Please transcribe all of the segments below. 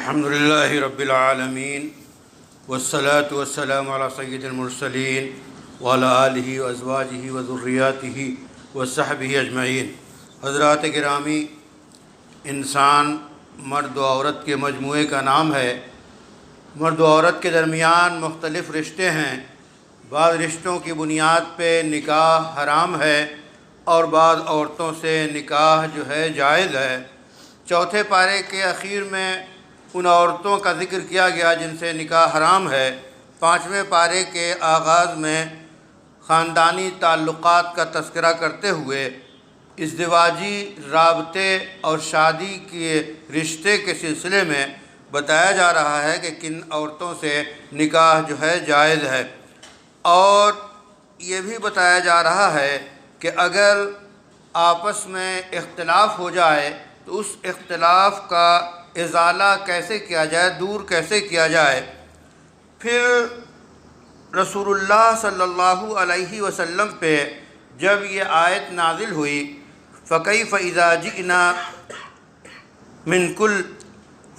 الحمد لله رب العالمين والصلاة والسلام على سيد المرسلين وعلى آله وأزواجه وذرياته وصحبه أجمعين۔ حضرات گرامی، انسان مرد و عورت کے مجموعے کا نام ہے۔ مرد و عورت کے درمیان مختلف رشتے ہیں۔ بعض رشتوں کی بنیاد پہ نکاح حرام ہے اور بعض عورتوں سے نکاح جو ہے جائز ہے۔ چوتھے پارے کے اخیر میں ان عورتوں کا ذکر کیا گیا جن سے نکاح حرام ہے۔ پانچویں پارے کے آغاز میں خاندانی تعلقات کا تذکرہ کرتے ہوئے ازدواجی رابطے اور شادی کے رشتے کے سلسلے میں بتایا جا رہا ہے کہ کن عورتوں سے نکاح جو ہے جائز ہے، اور یہ بھی بتایا جا رہا ہے کہ اگر آپس میں اختلاف ہو جائے تو اس اختلاف کا ازالہ کیسے کیا جائے، دور کیسے کیا جائے۔ پھر رسول اللہ صلی اللہ علیہ وسلم پہ جب یہ آیت نازل ہوئی فَكَيْفَ إِذَا جِئْنَا مِنْ كُلٍّ،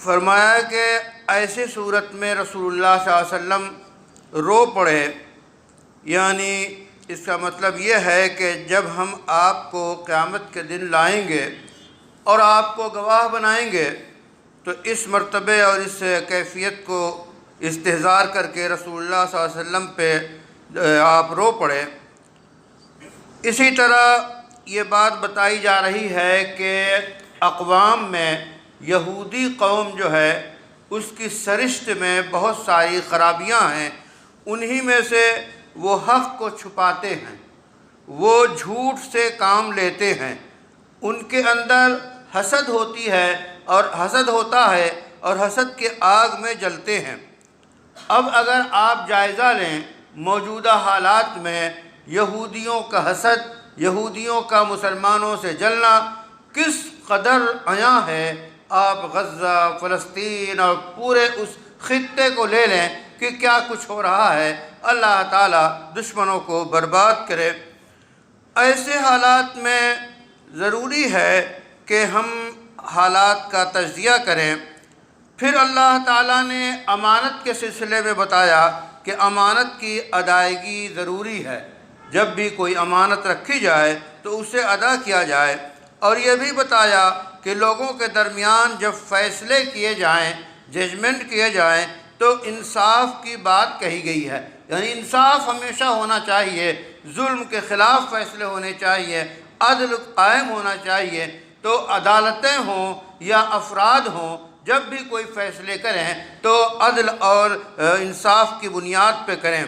فرمایا کہ ایسے صورت میں رسول اللہ صلی اللہ علیہ وسلم رو پڑے، یعنی اس کا مطلب یہ ہے کہ جب ہم آپ کو قیامت کے دن لائیں گے اور آپ کو گواہ بنائیں گے تو اس مرتبے اور اس کیفیت کو استحضار کر کے رسول اللہ صلی اللہ علیہ وسلم پہ آپ رو پڑے۔ اسی طرح یہ بات بتائی جا رہی ہے کہ اقوام میں یہودی قوم جو ہے اس کی سرشت میں بہت ساری خرابیاں ہیں۔ انہی میں سے وہ حق کو چھپاتے ہیں، وہ جھوٹ سے کام لیتے ہیں، ان کے اندر حسد ہوتی ہے اور حسد ہوتا ہے اور حسد کے آگ میں جلتے ہیں۔ اب اگر آپ جائزہ لیں موجودہ حالات میں یہودیوں کا حسد، یہودیوں کا مسلمانوں سے جلنا کس قدر عیاں ہے، آپ غزہ، فلسطین اور پورے اس خطے کو لے لیں کہ کیا کچھ ہو رہا ہے۔ اللہ تعالیٰ دشمنوں کو برباد کرے۔ ایسے حالات میں ضروری ہے کہ ہم حالات کا تجزیہ کریں۔ پھر اللہ تعالیٰ نے امانت کے سلسلے میں بتایا کہ امانت کی ادائیگی ضروری ہے۔ جب بھی کوئی امانت رکھی جائے تو اسے ادا کیا جائے، اور یہ بھی بتایا کہ لوگوں کے درمیان جب فیصلے کیے جائیں، ججمنٹ کیے جائیں، تو انصاف کی بات کہی گئی ہے، یعنی انصاف ہمیشہ ہونا چاہیے، ظلم کے خلاف فیصلے ہونے چاہیے، عدل قائم ہونا چاہیے۔ تو عدالتیں ہوں یا افراد ہوں، جب بھی کوئی فیصلے کریں تو عدل اور انصاف کی بنیاد پہ کریں۔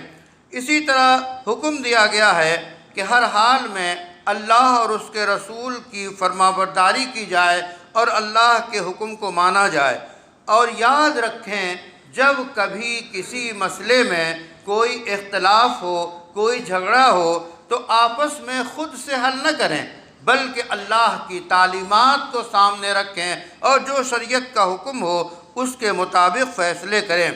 اسی طرح حکم دیا گیا ہے کہ ہر حال میں اللہ اور اس کے رسول کی فرمانبرداری کی جائے اور اللہ کے حکم کو مانا جائے۔ اور یاد رکھیں، جب کبھی کسی مسئلے میں کوئی اختلاف ہو، کوئی جھگڑا ہو، تو آپس میں خود سے حل نہ کریں، بلکہ اللہ کی تعلیمات کو سامنے رکھیں اور جو شریعت کا حکم ہو اس کے مطابق فیصلے کریں۔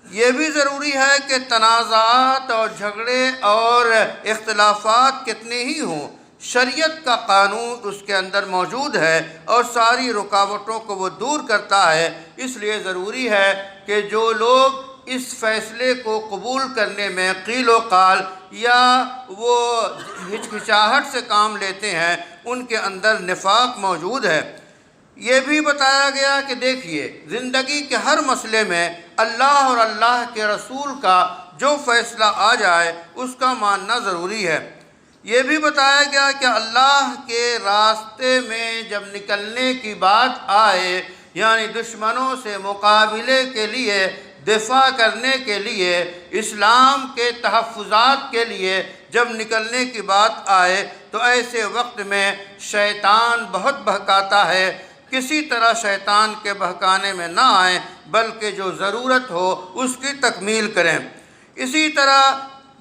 یہ بھی ضروری ہے کہ تنازعات اور جھگڑے اور اختلافات کتنے ہی ہوں، شریعت کا قانون اس کے اندر موجود ہے اور ساری رکاوٹوں کو وہ دور کرتا ہے۔ اس لیے ضروری ہے کہ جو لوگ اس فیصلے کو قبول کرنے میں قیل و قال یا وہ ہچکچاہٹ سے کام لیتے ہیں، ان کے اندر نفاق موجود ہے۔ یہ بھی بتایا گیا کہ دیکھیے، زندگی کے ہر مسئلے میں اللہ اور اللہ کے رسول کا جو فیصلہ آ جائے اس کا ماننا ضروری ہے۔ یہ بھی بتایا گیا کہ اللہ کے راستے میں جب نکلنے کی بات آئے، یعنی دشمنوں سے مقابلے کے لیے، دفاع کرنے کے لیے، اسلام کے تحفظات کے لیے جب نکلنے کی بات آئے تو ایسے وقت میں شیطان بہت بہکاتا ہے۔ کسی طرح شیطان کے بہکانے میں نہ آئیں، بلکہ جو ضرورت ہو اس کی تکمیل کریں۔ اسی طرح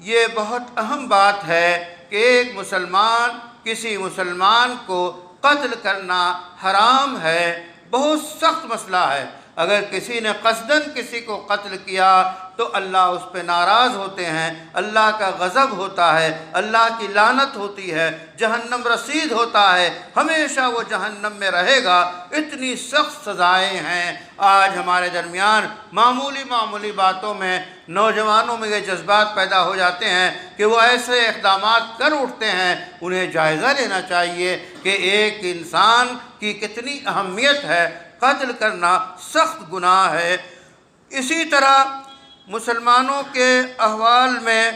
یہ بہت اہم بات ہے کہ ایک مسلمان کسی مسلمان کو قتل کرنا حرام ہے، بہت سخت مسئلہ ہے۔ اگر کسی نے قصداً کسی کو قتل کیا تو اللہ اس پہ ناراض ہوتے ہیں، اللہ کا غضب ہوتا ہے، اللہ کی لعنت ہوتی ہے، جہنم رسید ہوتا ہے، ہمیشہ وہ جہنم میں رہے گا۔ اتنی سخت سزائیں ہیں۔ آج ہمارے درمیان معمولی باتوں میں نوجوانوں میں یہ جذبات پیدا ہو جاتے ہیں کہ وہ ایسے اقدامات کر اٹھتے ہیں۔ انہیں جائزہ لینا چاہیے کہ ایک انسان کی کتنی اہمیت ہے۔ قتل کرنا سخت گناہ ہے۔ اسی طرح مسلمانوں کے احوال میں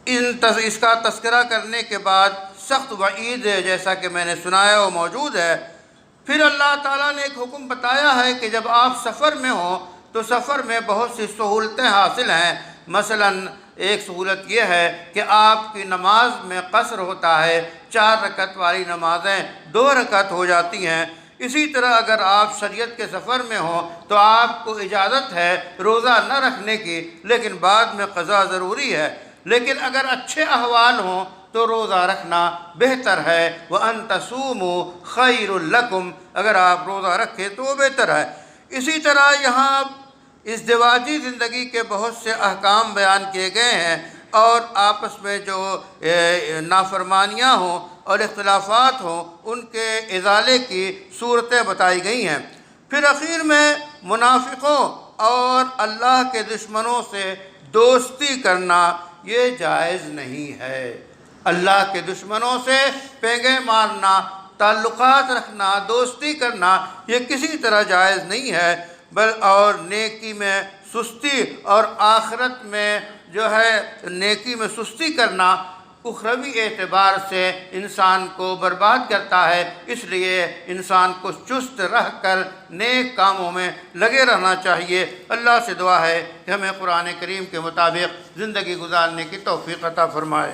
اس کا تذکرہ کرنے کے بعد سخت وعید ہے، جیسا کہ میں نے سنایا وہ موجود ہے۔ پھر اللہ تعالیٰ نے ایک حکم بتایا ہے کہ جب آپ سفر میں ہوں تو سفر میں بہت سی سہولتیں حاصل ہیں۔ مثلا ایک سہولت یہ ہے کہ آپ کی نماز میں قصر ہوتا ہے، 4 رکعت والی نمازیں 2 رکعت ہو جاتی ہیں۔ اسی طرح اگر آپ شریعت کے سفر میں ہوں تو آپ کو اجازت ہے روزہ نہ رکھنے کی، لیکن بعد میں قضا ضروری ہے۔ لیکن اگر اچھے احوال ہوں تو روزہ رکھنا بہتر ہے۔ وَأَن تَصُومُوا خَيْرٌ لَكُمْ، اگر آپ روزہ رکھیں تو وہ بہتر ہے۔ اسی طرح یہاں ازدواجی زندگی کے بہت سے احکام بیان کیے گئے ہیں، اور آپس میں جو نافرمانیاں ہوں اور اختلافات ہوں ان کے ازالے کی صورتیں بتائی گئی ہیں۔ پھر اخیر میں منافقوں اور اللہ کے دشمنوں سے دوستی کرنا یہ جائز نہیں ہے۔ اللہ کے دشمنوں سے پینگیں مارنا، تعلقات رکھنا، دوستی کرنا یہ کسی طرح جائز نہیں ہے، اور نیکی میں سستی اور آخرت میں جو ہے نیکی میں سستی کرنا اخروی اعتبار سے انسان کو برباد کرتا ہے۔ اس لیے انسان کو چست رہ کر نیک کاموں میں لگے رہنا چاہیے۔ اللہ سے دعا ہے کہ ہمیں قرآن کریم کے مطابق زندگی گزارنے کی توفیق عطا فرمائے۔